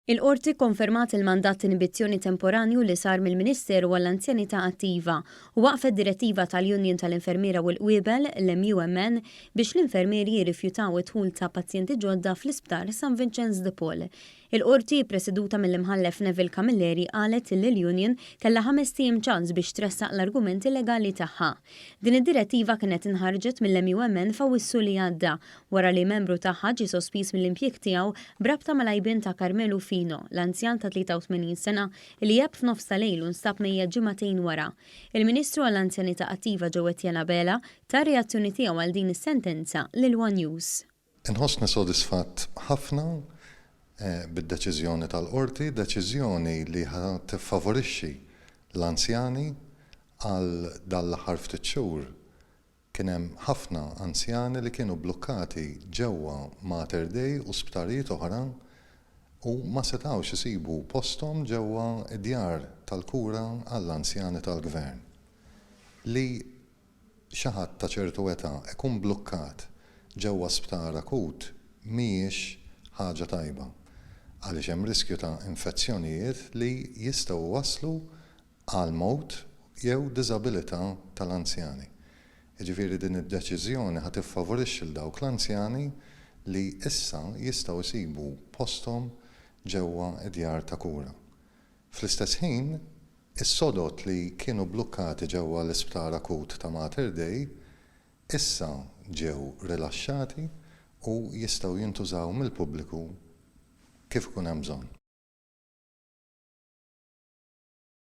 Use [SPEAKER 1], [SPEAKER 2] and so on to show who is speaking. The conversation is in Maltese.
[SPEAKER 1] Il-qorti konfermat il-mandat inibizzjoni temporanju li sar mill-Ministeru għall-Anzjanità Attiva u waqfet direttiva tal-Union tal-Infermiera u l-Qwiebel l-MUMN biex l-infermieri jirrifjutaw it-tħul ta' pazjenti ġodda fl-Isptar San Vincenz de Paul. Il-qorti preseduta mill-imħallef Neville Camilleri qalet li l-Union kellha 5 tiem ċans biex tressaq l-argumenti legali tagħha. Din id-direttiva kienet inħarġet mill-MUMN f'Awwissu li għadda wara li membru tagħha ġie sospiż mill-impjieg tiegħu brabta mal-għajbien ta' Carmelu Fino, l-anzjan ta' 83 sena li jeb f'nofs ta' lejl u nstab mejja ġimagħtejn wara. Il-Ministru għall-Anzjanità Attiva ġewwa Bela ta' reazzjoni tiegħu għal din is-sentenza lil One News.
[SPEAKER 2] Inħossni sodisfatt ħafna bid-deċiżjoni tal-qorti, deċiżjoni li tiffavorixxi l-anzjani għal dal-aħħar ftit xhur. Kien hemm ħafna anzjani li kienu blukkati ġewwa Mater Dei u sptarijiet oħra u ma setgħux isibu posthom ġewwa id-djar tal-kura għall-anzjani tal-Gvern. Li xi ħadd ta' ċertu età ikun blukkat ġewwa sptar akut mhijiex ħaġa tajba għaliex hemm riskju ta' infezzjonijiet li jistgħu waslu għal mowt jew diżabilità tal-anzjani. Jiġifieri din id-deċiżjoni ħad tiffavorixxi l dawk l-anzjani li issa jistgħu jsibu posthom ġewwa id-djar ta' kura. Fl-istess ħin, is-sodot li kienu blukkati ġewwa l-isptar akut ta' Mater Dei issa ġew rilaxxati u jistgħu jintużaw mill-pubbliku kif ikun hemm bżonn.